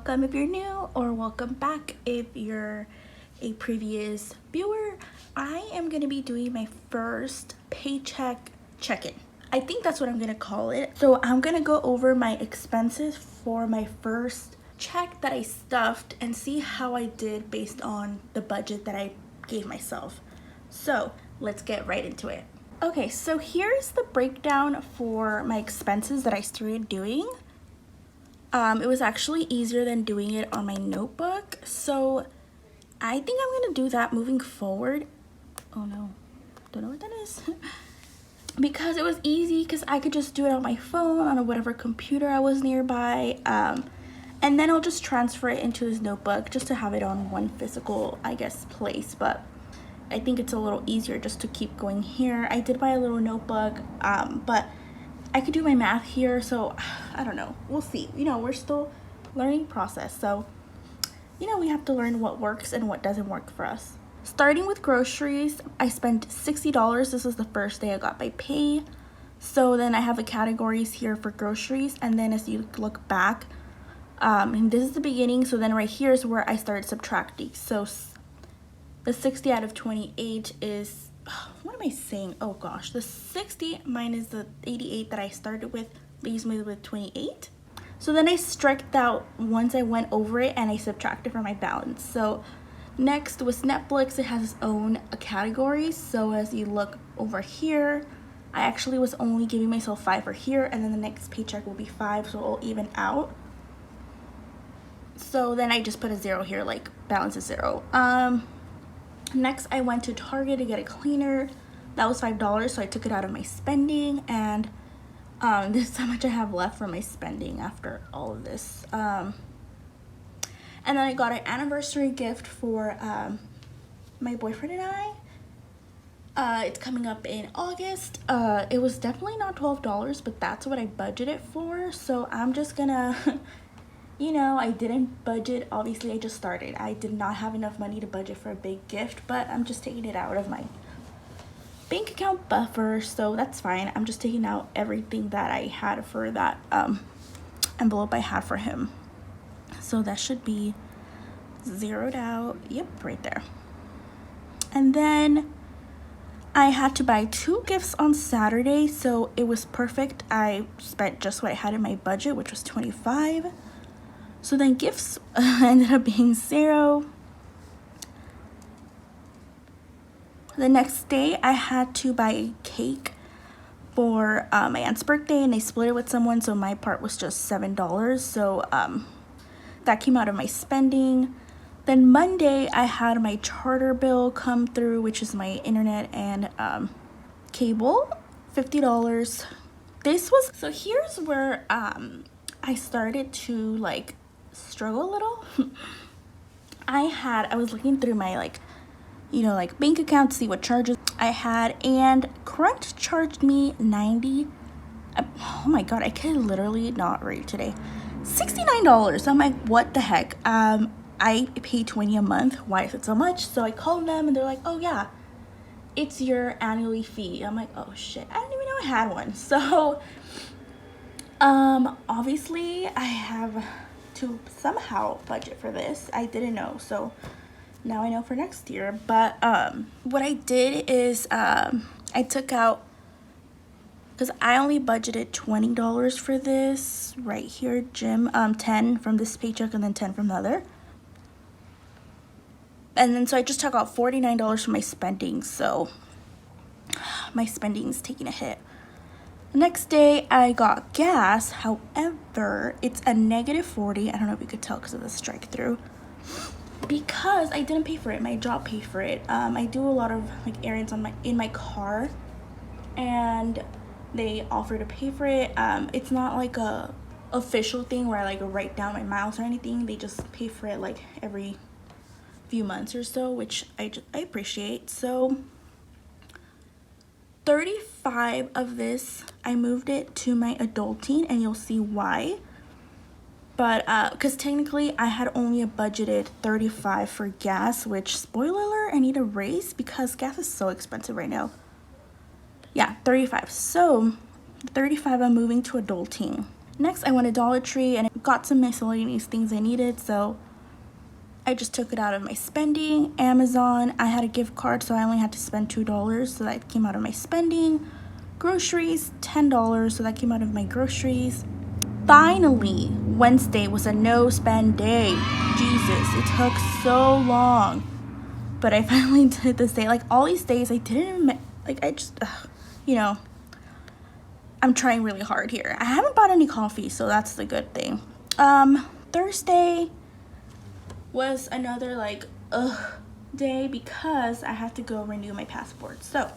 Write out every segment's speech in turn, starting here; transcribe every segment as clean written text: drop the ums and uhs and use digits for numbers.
welcome if you're new, or welcome back if you're a previous viewer. I am going to be doing my first paycheck check-in. I think that's what I'm going to call it. So I'm going to go over my expenses for my first check that I stuffed and see how I did based on the budget that I gave myself. So let's get right into it. Okay, so here's the breakdown for my expenses that I started doing. It was actually easier than doing it on my notebook, so I think I'm gonna do that moving forward. Oh no, don't know what that is. Because it was easy, because I could just do it on my phone, on whatever computer I was nearby, and then I'll just transfer it into this notebook just to have it on one physical, I guess, place. But I think it's a little easier just to keep going here. I did buy a little notebook, but I could do my math here, so I don't know. We'll see. We're still learning process, so we have to learn what works and what doesn't work for us. Starting with groceries, I spent $60. This is the first day I got my pay. So then I have the categories here for groceries, and then as you look back, and this is the beginning, so then right here is where I started subtracting. So the 60 out of 28 is, what am I saying? Oh gosh, the 60 minus the 88 that I started with leaves me with 28. So then I struck out once I went over it and I subtracted from my balance. So next was Netflix. It has its own category. So as you look over here, I actually was only giving myself 5 for here, and then the next paycheck will be 5, so it'll even out. So then I just put a 0 here, like balance is 0. Next, I went to Target to get a cleaner. That was $5, so I took it out of my spending, and this is how much I have left for my spending after all of this. And then I got an anniversary gift for my boyfriend and I. It's coming up in August. It was definitely not $12, but that's what I budgeted for, so I'm just gonna I didn't budget. Obviously, I just started. I did not have enough money to budget for a big gift, but I'm just taking it out of my bank account buffer, so that's fine. I'm just taking out everything that I had for that envelope I had for him. So that should be zeroed out. Yep, right there. And then I had to buy 2 gifts on Saturday, so it was perfect. I spent just what I had in my budget, which was $25. So then gifts ended up being 0. The next day, I had to buy a cake for my aunt's birthday, and they split it with someone, so my part was just $7. So that came out of my spending. Then Monday, I had my charter bill come through, which is my internet and cable, $50. So here's where I started to struggle a little. I was looking through my bank account to see what charges I had, and Crunch charged me 90. Oh my god, I can literally not read today. $69. I'm like, what the heck? I pay $20 a month. Why is it so much? So I called them and they're like, oh yeah, it's your annually fee. I'm like, oh shit, I didn't even know I had one. So obviously I have to somehow budget for this. I didn't know, so now I know for next year. But what I did is I took out, because I only budgeted $20 for this right here, gym, 10 from this paycheck and then 10 from the other. And then so I just took out $49 from my spending, so my spending's taking a hit. Next day, I got gas. However, it's a -40. I don't know if you could tell because of the strike through. Because I didn't pay for it. My job paid for it. I do a lot of errands in my car, and they offer to pay for it. It's not like a official thing where I write down my miles or anything. They just pay for it every few months or so, which I appreciate. So 35 of this, I moved it to my adulting, and you'll see why. But because technically I had only budgeted 35 for gas, which, spoiler alert, I need a raise because gas is so expensive right now. Yeah, 35. So 35 I'm moving to adulting. Next, I went to Dollar Tree and got some miscellaneous things I needed, so I just took it out of my spending. Amazon, I had a gift card, so I only had to spend $2, so that came out of my spending. Groceries, $10, so that came out of my groceries. Finally, Wednesday was a no spend day. Jesus, it took so long, but I finally did this day. Like, all these days I didn't, like, I just, you know, I'm trying really hard here. I haven't bought any coffee, so that's the good thing. Thursday was another like day because I had to go renew my passport. So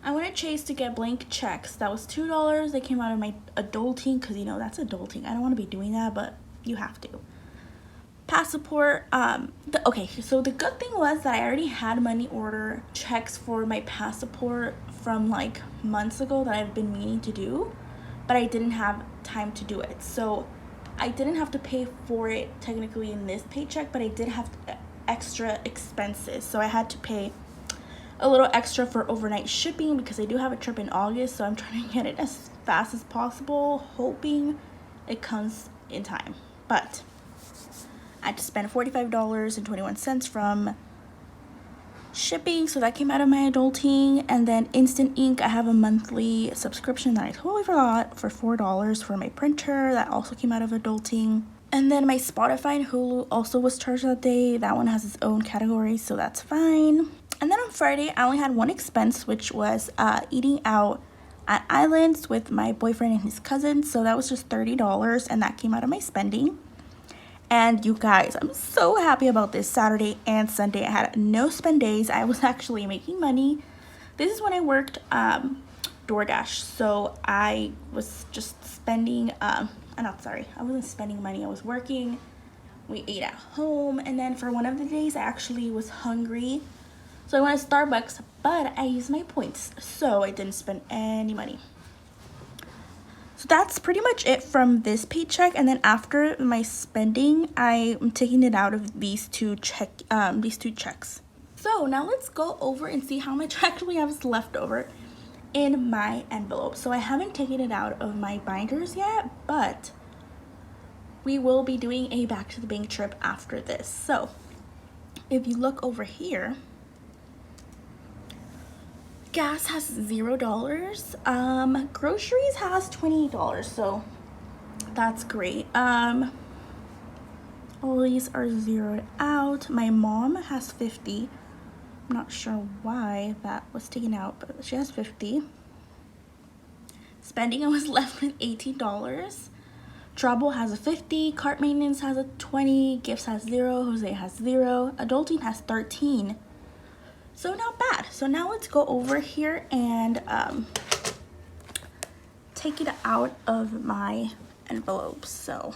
I went to Chase to get blank checks. That was $2. They came out of my adulting, because you know that's adulting. I don't want to be doing that, but you have to. Passport, okay, so the good thing was that I already had money order checks for my passport from like months ago that I've been meaning to do, but I didn't have time to do it. So I didn't have to pay for it technically in this paycheck, but I did have extra expenses. So I had to pay a little extra for overnight shipping because I do have a trip in August, so I'm trying to get it as fast as possible, hoping it comes in time. But I had to spend $45.21 from shipping, so that came out of my adulting. And then Instant Ink, I have a monthly subscription that I totally forgot for $4 for my printer. That also came out of adulting. And then my Spotify and Hulu also was charged that day. That one has its own category, so that's fine. And then on Friday, I only had one expense, which was eating out at Islands with my boyfriend and his cousins. So that was just $30, and that came out of my spending. And you guys, I'm so happy about this. Saturday and Sunday, I had no spend days. I was actually making money. This is when I worked DoorDash. So I was just spending, I wasn't spending money. I was working. We ate at home. And then for one of the days, I actually was hungry. So I went to Starbucks, but I used my points. So I didn't spend any money. So that's pretty much it from this paycheck. And then after my spending, I'm taking it out of these two checks. So now let's go over and see how much actually I have left over in my envelope. So I haven't taken it out of my binders yet, but we will be doing a back to the bank trip after this. So if you look over here, gas has $0. Groceries has $20, so that's great. All these are zeroed out. My mom has 50. I'm not sure why that was taken out, but she has 50. Spending, I was left with $18. Trouble has a 50. Cart maintenance has a 20. Gifts has 0. Jose has 0. Adulting has 13. So not bad. So now let's go over here and take it out of my envelopes. So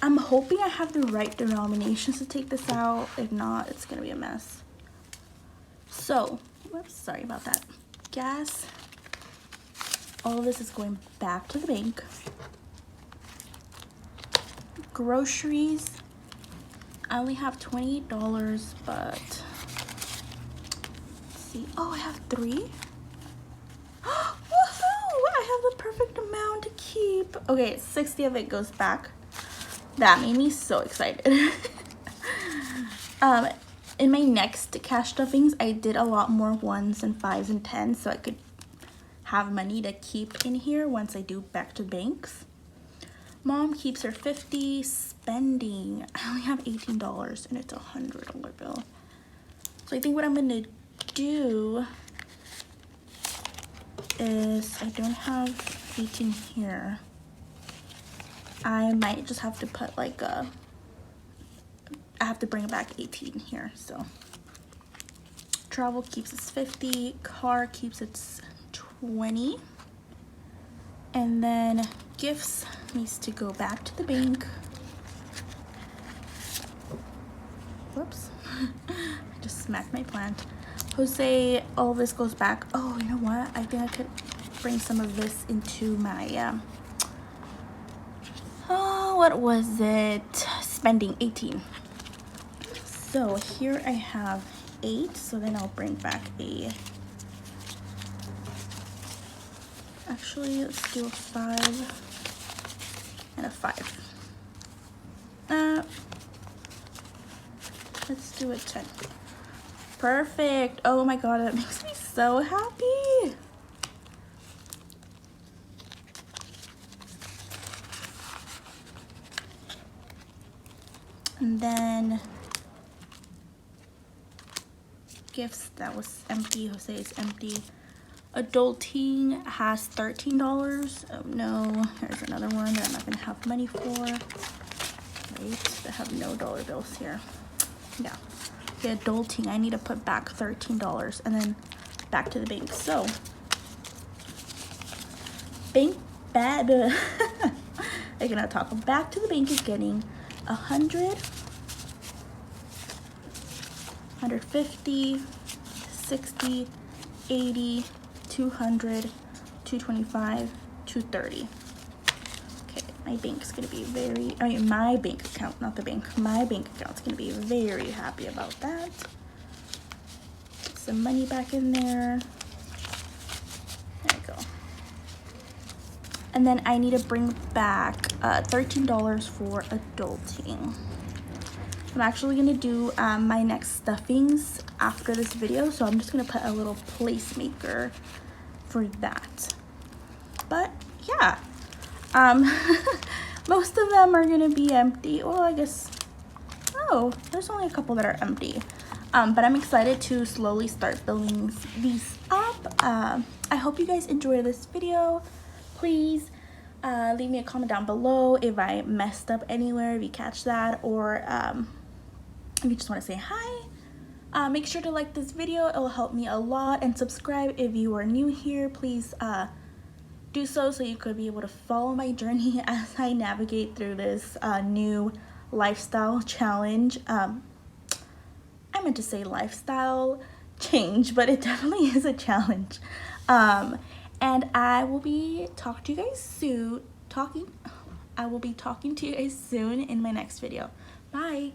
I'm hoping I have the right denominations to take this out. If not, it's gonna be a mess. So, whoops, sorry about that. Gas, all of this is going back to the bank. Groceries, I only have $20, but see. Oh, I have 3. Woohoo! I have the perfect amount to keep. Okay, 60 of it goes back. That made me so excited. In my next cash stuffings, I did a lot more 1s and 5s and 10s, so I could have money to keep in here once I do back to banks. Mom keeps her 50. Spending, I only have $18, and it's a $100 bill. So I think what I'm gonna do is, I don't have 18 here. I might just have to put like I have to bring back 18 here. So travel keeps its 50, car keeps its 20, and then gifts needs to go back to the bank. Whoops. I just smacked my plant. Jose, all this goes back. Oh, you know what? I think I could bring some of this into my, what was it? Spending 18. So here I have 8. So then I'll bring back Actually, let's do a 5 and a 5. Let's do a 10. Perfect. Oh my god, that makes me so happy. And then gifts, that was empty. Jose is empty. Adulting has $13. Oh no, here's another one that I'm not gonna have money for. Wait, I have no dollar bills here. Yeah, the adulting, I need to put back $13 and then back to the bank. So bank bad. I cannot talk. Back to the bank is getting 100, 150, 60, 80, 200, 225, 230. Okay, my bank's gonna be very, I mean my bank account, not the bank, my bank account's gonna be very happy about that. Put some money back in there. There we go. And then I need to bring back $13 for adulting. I'm actually gonna do my next stuffings after this video, so I'm just gonna put a little placemaker for that. But yeah, most of them are gonna be empty. Well, I guess, oh, there's only a couple that are empty. But I'm excited to slowly start building these up. I hope you guys enjoy this video. Please leave me a comment down below if I messed up anywhere, if you catch that, or if you just want to say hi. Make sure to like this video, it will help me a lot, and subscribe if you are new here. Please do so you could be able to follow my journey as I navigate through this new lifestyle challenge. I meant to say lifestyle change, but it definitely is a challenge. And I will be talking to you guys soon in my next video. Bye.